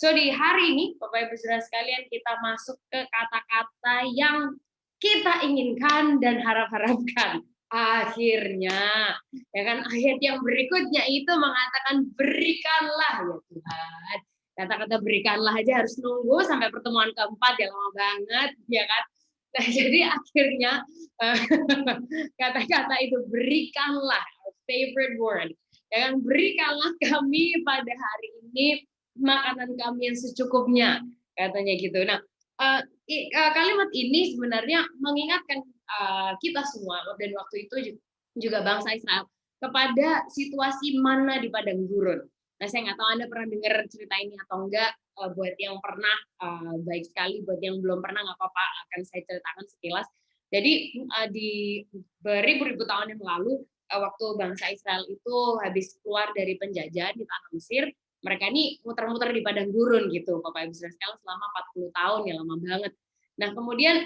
So di hari ini, Bapak Ibu Saudara sekalian, kita masuk ke kata-kata yang kita inginkan dan harap-harapkan. Akhirnya, ya kan, ayat yang berikutnya itu mengatakan berikanlah ya Tuhan. Kata-kata berikanlah aja harus nunggu sampai pertemuan keempat, ya lama banget, ya kan. Nah, jadi akhirnya kata-kata itu berikanlah, our favorite word. Ya kan, berikanlah kami pada hari ini makanan kami yang secukupnya, katanya gitu. Nah, kalimat ini sebenarnya mengingatkan kita semua dan waktu itu juga bangsa Israel kepada situasi mana di padang gurun. Nah, saya nggak tahu Anda pernah dengar cerita ini atau enggak. Buat yang pernah, baik sekali. Buat yang belum pernah, nggak apa-apa, akan saya ceritakan sekilas. Jadi di beribu-ribu tahun yang lalu, waktu bangsa Israel itu habis keluar dari penjajahan di tanah Mesir, mereka ini muter-muter di padang gurun gitu, Bapak Ibu sekalian, selama 40 tahun, ya lama banget. Nah, kemudian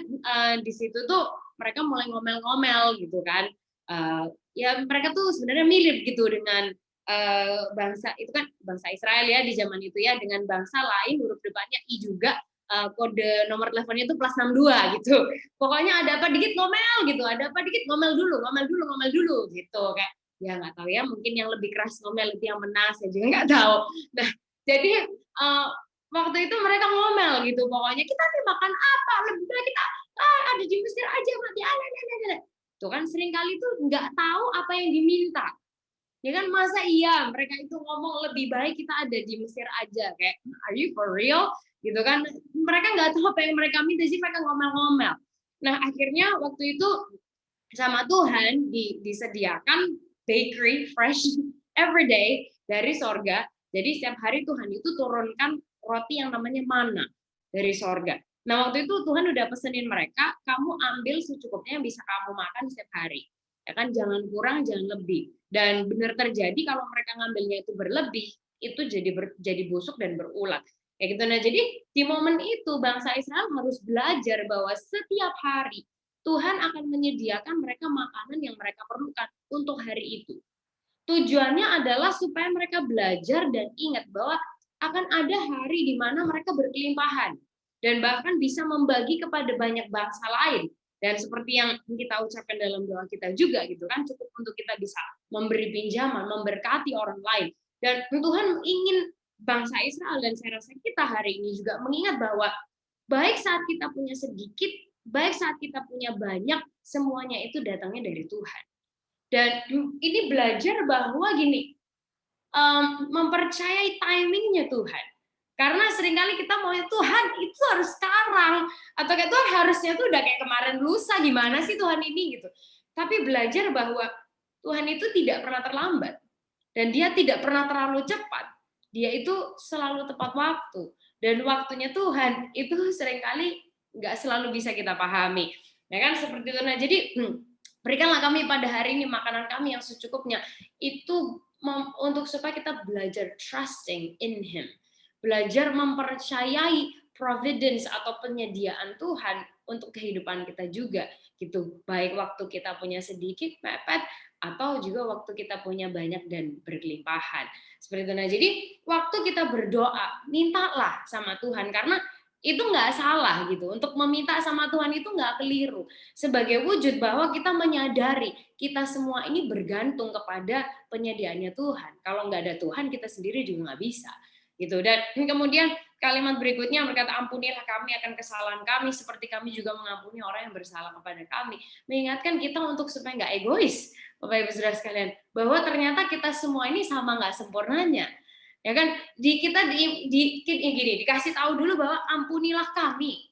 di situ tuh mereka mulai ngomel-ngomel gitu kan. Ya mereka tuh sebenarnya mirip gitu dengan bangsa itu kan bangsa Israel ya di zaman itu ya, dengan bangsa lain huruf depannya I juga, kode nomor teleponnya itu +62 gitu. Pokoknya ada apa dikit ngomel gitu, ada apa dikit ngomel dulu gitu. Kayak ya nggak tahu ya, mungkin yang lebih keras ngomel itu yang menang, saya juga nggak tahu. Nah, jadi waktu itu mereka ngomel gitu, pokoknya kita nih makan apa, lebih baik kita ada di Mesir aja mati. Tuh kan sering kali tuh nggak tahu apa yang diminta. Ya kan, masa iya mereka itu ngomong lebih baik kita ada di Mesir aja, kayak are you for real gitu kan. Mereka nggak tahu apa yang mereka minta sih, mereka ngomel-ngomel. Nah, akhirnya waktu itu sama Tuhan disediakan bakery fresh every day dari sorga. Jadi setiap hari Tuhan itu turunkan roti yang namanya mana dari sorga. Nah, waktu itu Tuhan udah pesenin mereka, kamu ambil secukupnya yang bisa kamu makan setiap hari. Ya kan, jangan kurang, jangan lebih. Dan benar terjadi kalau mereka ngambilnya itu berlebih, itu jadi busuk dan berulat. Kayak gitu. Nah, jadi di momen itu bangsa Israel harus belajar bahwa setiap hari Tuhan akan menyediakan mereka makanan yang mereka perlukan untuk hari itu. Tujuannya adalah supaya mereka belajar dan ingat bahwa akan ada hari di mana mereka berkelimpahan dan bahkan bisa membagi kepada banyak bangsa lain. Dan seperti yang kita ucapkan dalam doa kita juga gitu kan, cukup untuk kita bisa memberi pinjaman, memberkati orang lain. Dan Tuhan ingin bangsa Israel dan saya rasa kita hari ini juga mengingat bahwa baik saat kita punya sedikit, baik saat kita punya banyak, semuanya itu datangnya dari Tuhan. Dan ini belajar bahwa gini, mempercayai timingnya Tuhan. Karena seringkali kita mau Tuhan itu harus sekarang, atau kayak Tuhan harusnya tuh udah kayak kemarin lusa, gimana sih Tuhan ini gitu. Tapi belajar bahwa Tuhan itu tidak pernah terlambat dan Dia tidak pernah terlalu cepat. Dia itu selalu tepat waktu, dan waktunya Tuhan itu seringkali nggak selalu bisa kita pahami. Ya kan, seperti itu. Nah, jadi berikanlah kami pada hari ini makanan kami yang secukupnya. Itu untuk supaya kita belajar trusting in Him, belajar mempercayai providence atau penyediaan Tuhan untuk kehidupan kita juga gitu, baik waktu kita punya sedikit mepet atau juga waktu kita punya banyak dan berkelimpahan seperti itu. Nah, jadi waktu kita berdoa, mintalah sama Tuhan, karena itu nggak salah gitu. Untuk meminta sama Tuhan itu nggak keliru. Sebagai wujud bahwa kita menyadari kita semua ini bergantung kepada penyediaannya Tuhan. Kalau nggak ada Tuhan, kita sendiri juga nggak bisa gitu. Dan kemudian kalimat berikutnya berkata, ampunilah kami akan kesalahan kami seperti kami juga mengampuni orang yang bersalah kepada kami. Mengingatkan kita untuk supaya nggak egois, Bapak Ibu Saudara sekalian, bahwa ternyata kita semua ini sama nggak sempurnanya. Ya kan, kita dikasih tahu dulu bahwa ampunilah kami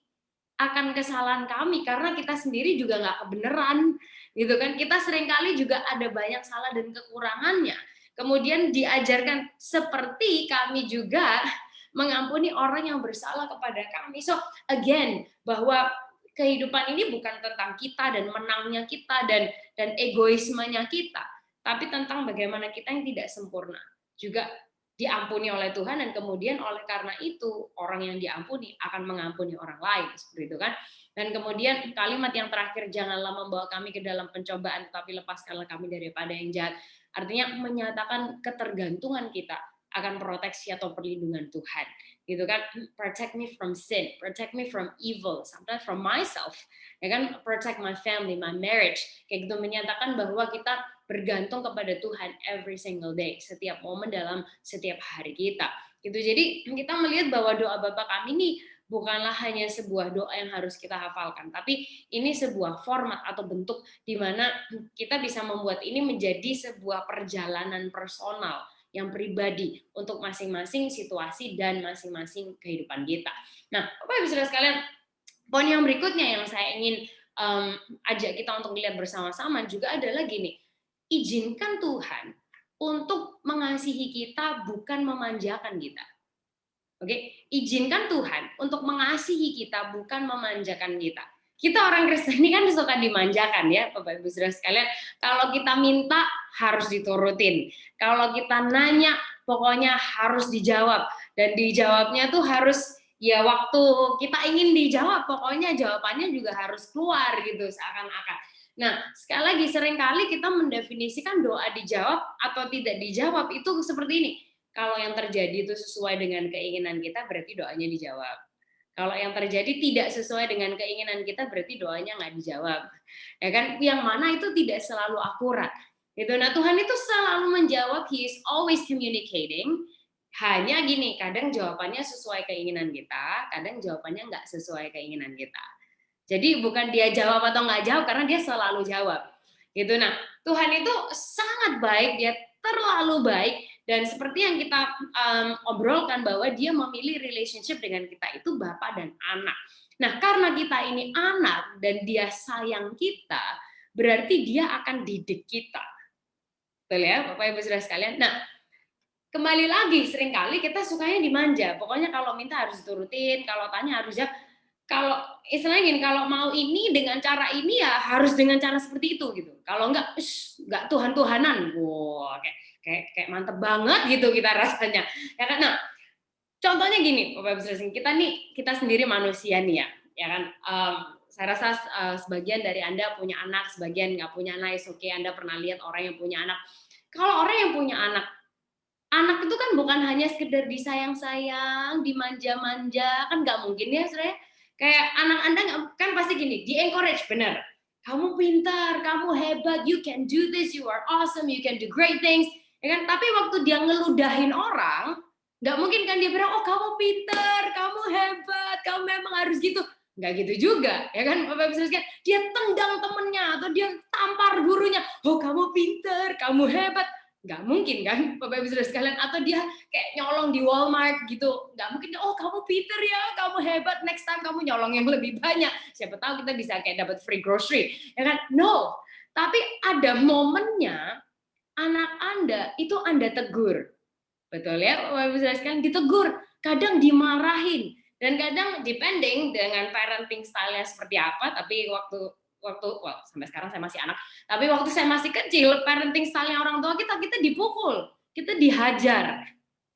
akan kesalahan kami, karena kita sendiri juga nggak kebenaran gitu kan. Kita seringkali juga ada banyak salah dan kekurangannya. Kemudian diajarkan seperti kami juga mengampuni orang yang bersalah kepada kami. So again, bahwa kehidupan ini bukan tentang kita dan menangnya kita dan egoismenya kita, tapi tentang bagaimana kita yang tidak sempurna juga diampuni oleh Tuhan, dan kemudian oleh karena itu orang yang diampuni akan mengampuni orang lain seperti itu kan. Dan kemudian kalimat yang terakhir, janganlah membawa kami ke dalam pencobaan, tetapi lepaskanlah kami daripada yang jahat. Artinya menyatakan ketergantungan kita akan proteksi atau perlindungan Tuhan. Gitu kan, protect me from sin, protect me from evil, sometimes from myself, ya kan, protect my family, my marriage, kayak gitu, menyatakan bahwa kita bergantung kepada Tuhan every single day, setiap momen dalam setiap hari kita. Gitu. Jadi kita melihat bahwa doa Bapa Kami ini bukanlah hanya sebuah doa yang harus kita hafalkan, tapi ini sebuah format atau bentuk di mana kita bisa membuat ini menjadi sebuah perjalanan personal yang pribadi untuk masing-masing situasi dan masing-masing kehidupan kita. Nah, Bapak Ibu Saudara sekalian, poin yang berikutnya yang saya ingin ajak kita untuk melihat bersama-sama juga adalah gini, izinkan Tuhan untuk mengasihi kita, bukan memanjakan kita. Oke, izinkan Tuhan untuk mengasihi kita, bukan memanjakan kita. Kita orang Kristen ini kan suka dimanjakan ya, Bapak Ibu Saudara sekalian. Kalau kita minta harus diturutin. Kalau kita nanya pokoknya harus dijawab, dan dijawabnya tuh harus ya waktu kita ingin dijawab, pokoknya jawabannya juga harus keluar gitu seakan-akan. Nah, sekali lagi seringkali kita mendefinisikan doa dijawab atau tidak dijawab itu seperti ini. Kalau yang terjadi itu sesuai dengan keinginan kita, berarti doanya dijawab. Kalau yang terjadi tidak sesuai dengan keinginan kita, berarti doanya nggak dijawab. Ya kan? Yang mana itu tidak selalu akurat. Gitu. Nah, Tuhan itu selalu menjawab, He is always communicating. Hanya gini, kadang jawabannya sesuai keinginan kita, kadang jawabannya nggak sesuai keinginan kita. Jadi bukan dia jawab atau nggak jawab, karena dia selalu jawab. Gitu. Nah, Tuhan itu sangat baik, dia terlalu baik, dan seperti yang kita obrolkan bahwa dia memilih relationship dengan kita itu Bapa dan anak. Nah, karena kita ini anak dan dia sayang kita, berarti dia akan didik kita. Betul ya, Bapak Ibu Saudara sekalian. Nah, kembali lagi, seringkali kita sukanya dimanja. Pokoknya kalau minta harus diturutin, kalau tanya harus jawab. Kalau istilahnya gini, kalau mau ini dengan cara ini ya harus dengan cara seperti itu gitu. Kalau enggak Tuhan-Tuhanan. Wah, kayak mantep banget gitu kita rasanya. Ya kan? Nah, contohnya gini, Bapak Ibu Saudara, kita sendiri manusia nih ya. Ya kan? Saya rasa sebagian dari Anda punya anak, sebagian nggak punya anak, oke, Anda pernah lihat orang yang punya anak. Kalau orang yang punya anak itu kan bukan hanya sekedar disayang-sayang, dimanja-manja, kan nggak mungkin ya, saudara. Kayak anak Anda kan pasti gini, di-encourage, benar. Kamu pintar, kamu hebat, you can do this, you are awesome, you can do great things. Ya kan? Tapi waktu dia ngeludahin orang, nggak mungkin kan dia bilang, oh kamu pintar, kamu hebat, kamu memang harus gitu. Nggak gitu juga, ya kan? Bapak bisa sekalian, dia tendang temennya atau dia tampar gurunya, oh kamu pintar, kamu hebat. Nggak mungkin kan, Bapak Ibu Saudara sekalian, atau dia kayak nyolong di Walmart gitu, nggak mungkin, oh kamu pinter ya, kamu hebat, next time kamu nyolong yang lebih banyak, siapa tahu kita bisa kayak dapat free grocery, ya kan? No, tapi ada momennya anak Anda itu Anda tegur, betul ya, Bapak Ibu Saudara sekalian, ditegur, kadang dimarahin, dan kadang depending dengan parenting style-nya seperti apa, tapi sampai sekarang saya masih anak, tapi waktu saya masih kecil, parenting style-nya orang tua kita dipukul, kita dihajar.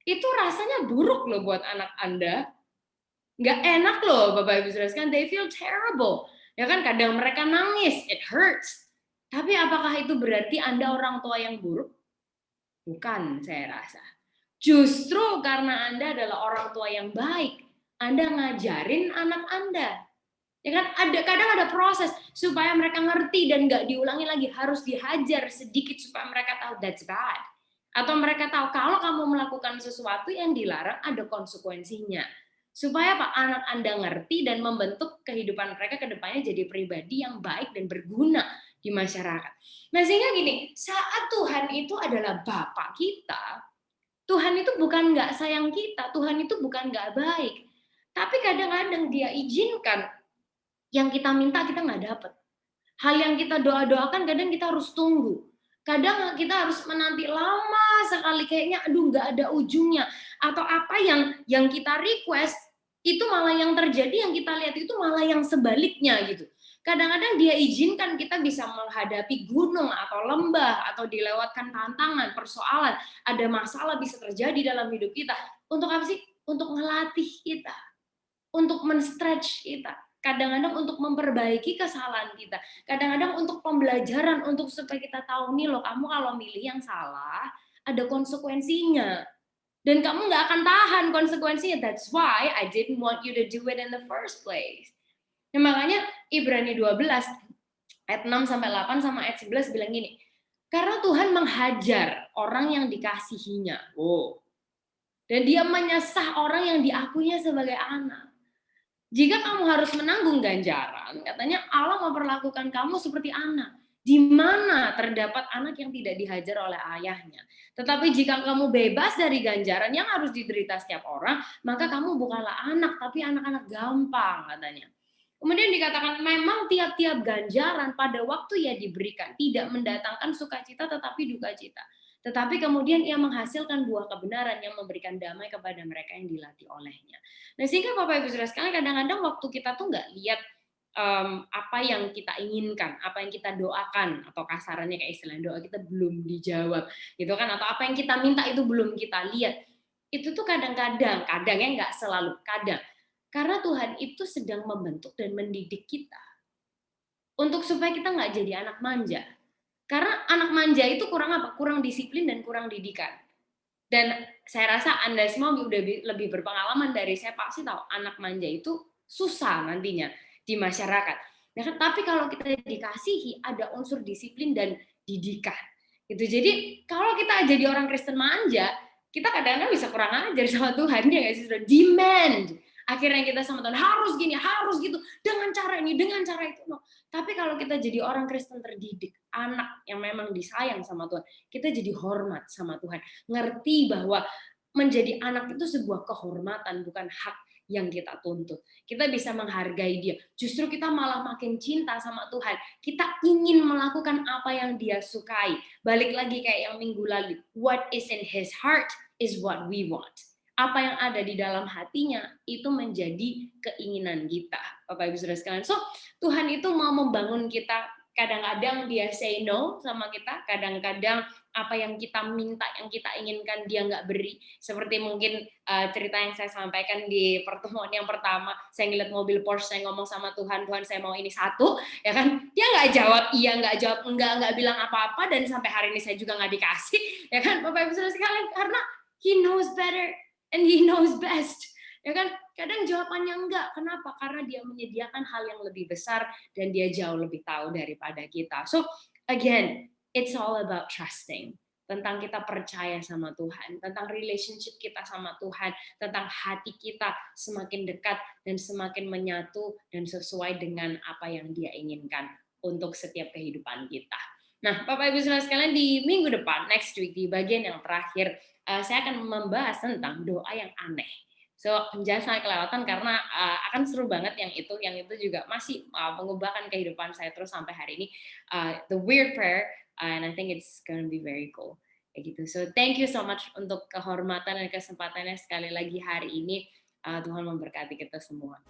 Itu rasanya buruk loh buat anak Anda. Nggak enak loh, Bapak Ibu Saudara sekalian, they feel terrible. Ya kan, kadang mereka nangis, it hurts. Tapi apakah itu berarti Anda orang tua yang buruk? Bukan, saya rasa. Justru karena Anda adalah orang tua yang baik, Anda ngajarin anak Anda. Ya kan, kadang ada proses supaya mereka ngerti dan nggak diulangi lagi, harus dihajar sedikit supaya mereka tahu that's bad. Atau mereka tahu kalau kamu melakukan sesuatu yang dilarang ada konsekuensinya. Supaya Pak anak Anda ngerti dan membentuk kehidupan mereka ke depannya jadi pribadi yang baik dan berguna di masyarakat. Nah, sehingga gini, saat Tuhan itu adalah Bapa kita, Tuhan itu bukan nggak sayang kita, Tuhan itu bukan nggak baik. Tapi kadang-kadang dia izinkan yang kita minta kita nggak dapat. Hal yang kita doa-doakan kadang kita harus tunggu. Kadang kita harus menanti lama sekali, kayaknya aduh nggak ada ujungnya. Atau apa yang kita request itu malah yang terjadi, yang kita lihat itu malah yang sebaliknya gitu. Kadang-kadang dia izinkan kita bisa menghadapi gunung atau lembah atau dilewatkan tantangan, persoalan, ada masalah bisa terjadi dalam hidup kita. Untuk apa sih? Untuk melatih kita, untuk men-stretch kita. Kadang-kadang untuk memperbaiki kesalahan kita, kadang-kadang untuk pembelajaran, untuk supaya kita tahu nih loh, kamu kalau milih yang salah ada konsekuensinya. Dan kamu nggak akan tahan konsekuensinya. That's why I didn't want you to do it in the first place. Nah, makanya Ibrani 12 ayat 6 sampai 8 sama ayat 11 bilang gini, karena Tuhan menghajar orang yang dikasihinya. Oh. Dan dia menyesah orang yang diakuinya sebagai anak. Jika kamu harus menanggung ganjaran, katanya Allah memperlakukan kamu seperti anak. Di mana terdapat anak yang tidak dihajar oleh ayahnya. Tetapi jika kamu bebas dari ganjaran yang harus diderita setiap orang, maka kamu bukanlah anak, tapi anak-anak gampang, katanya. Kemudian dikatakan memang tiap-tiap ganjaran pada waktu ia diberikan tidak mendatangkan sukacita tetapi duka cita. Tetapi kemudian ia menghasilkan buah kebenaran yang memberikan damai kepada mereka yang dilatih olehnya. Nah, sehingga Bapak Ibu Saudara sekalian, kadang-kadang waktu kita tuh nggak lihat apa yang kita inginkan, apa yang kita doakan, atau kasarannya kayak istilah doa kita belum dijawab, gitu kan? Atau apa yang kita minta itu belum kita lihat. Itu tuh kadang-kadang ya nggak selalu, kadang. Karena Tuhan itu sedang membentuk dan mendidik kita untuk supaya kita nggak jadi anak manja. Karena anak manja itu kurang apa? Kurang disiplin dan kurang didikan. Dan saya rasa Anda semua udah lebih berpengalaman dari saya, pasti tahu anak manja itu susah nantinya di masyarakat. Nah, tapi kalau kita dikasihi ada unsur disiplin dan didikan. Gitu. Jadi kalau kita jadi orang Kristen manja, kita kadang-kadang bisa kurang ajar sama Tuhan, ya nggak sih? Sudah demand. Akhirnya kita sama Tuhan harus gini, harus gitu, dengan cara ini, dengan cara itu. No. Tapi kalau kita jadi orang Kristen terdidik, anak yang memang disayang sama Tuhan, kita jadi hormat sama Tuhan. Ngerti bahwa menjadi anak itu sebuah kehormatan, bukan hak yang kita tuntut. Kita bisa menghargai dia. Justru kita malah makin cinta sama Tuhan. Kita ingin melakukan apa yang dia sukai. Balik lagi kayak yang minggu lalu. What is in his heart is what we want. Apa yang ada di dalam hatinya itu menjadi keinginan kita, Bapak Ibu Saudara sekalian. So, Tuhan itu mau membangun kita. Kadang-kadang dia say no sama kita, kadang-kadang apa yang kita minta, yang kita inginkan dia nggak beri. Seperti mungkin cerita yang saya sampaikan di pertemuan yang pertama, saya ngeliat mobil Porsche, saya ngomong sama Tuhan, Tuhan saya mau ini satu, ya kan? Dia nggak jawab iya, nggak jawab nggak bilang apa-apa, dan sampai hari ini saya juga nggak dikasih, ya kan, Bapak Ibu Saudara sekalian, karena He knows better and He knows best. Ya kan, kadang jawabannya enggak. Kenapa? Karena dia menyediakan hal yang lebih besar dan dia jauh lebih tahu daripada kita. So again, it's all about trusting. Tentang kita percaya sama Tuhan, tentang relationship kita sama Tuhan, tentang hati kita semakin dekat dan semakin menyatu dan sesuai dengan apa yang dia inginkan untuk setiap kehidupan kita. Nah, Bapak Ibu Saudara sekalian, di minggu depan, next week, di bagian yang terakhir, saya akan membahas tentang doa yang aneh. So, jangan sampai kelewatan karena akan seru banget yang itu juga masih mengubahkan kehidupan saya terus sampai hari ini. The weird prayer, and I think it's gonna be very cool. Kayak gitu. So, thank you so much untuk kehormatan dan kesempatannya sekali lagi hari ini. Tuhan memberkati kita semua.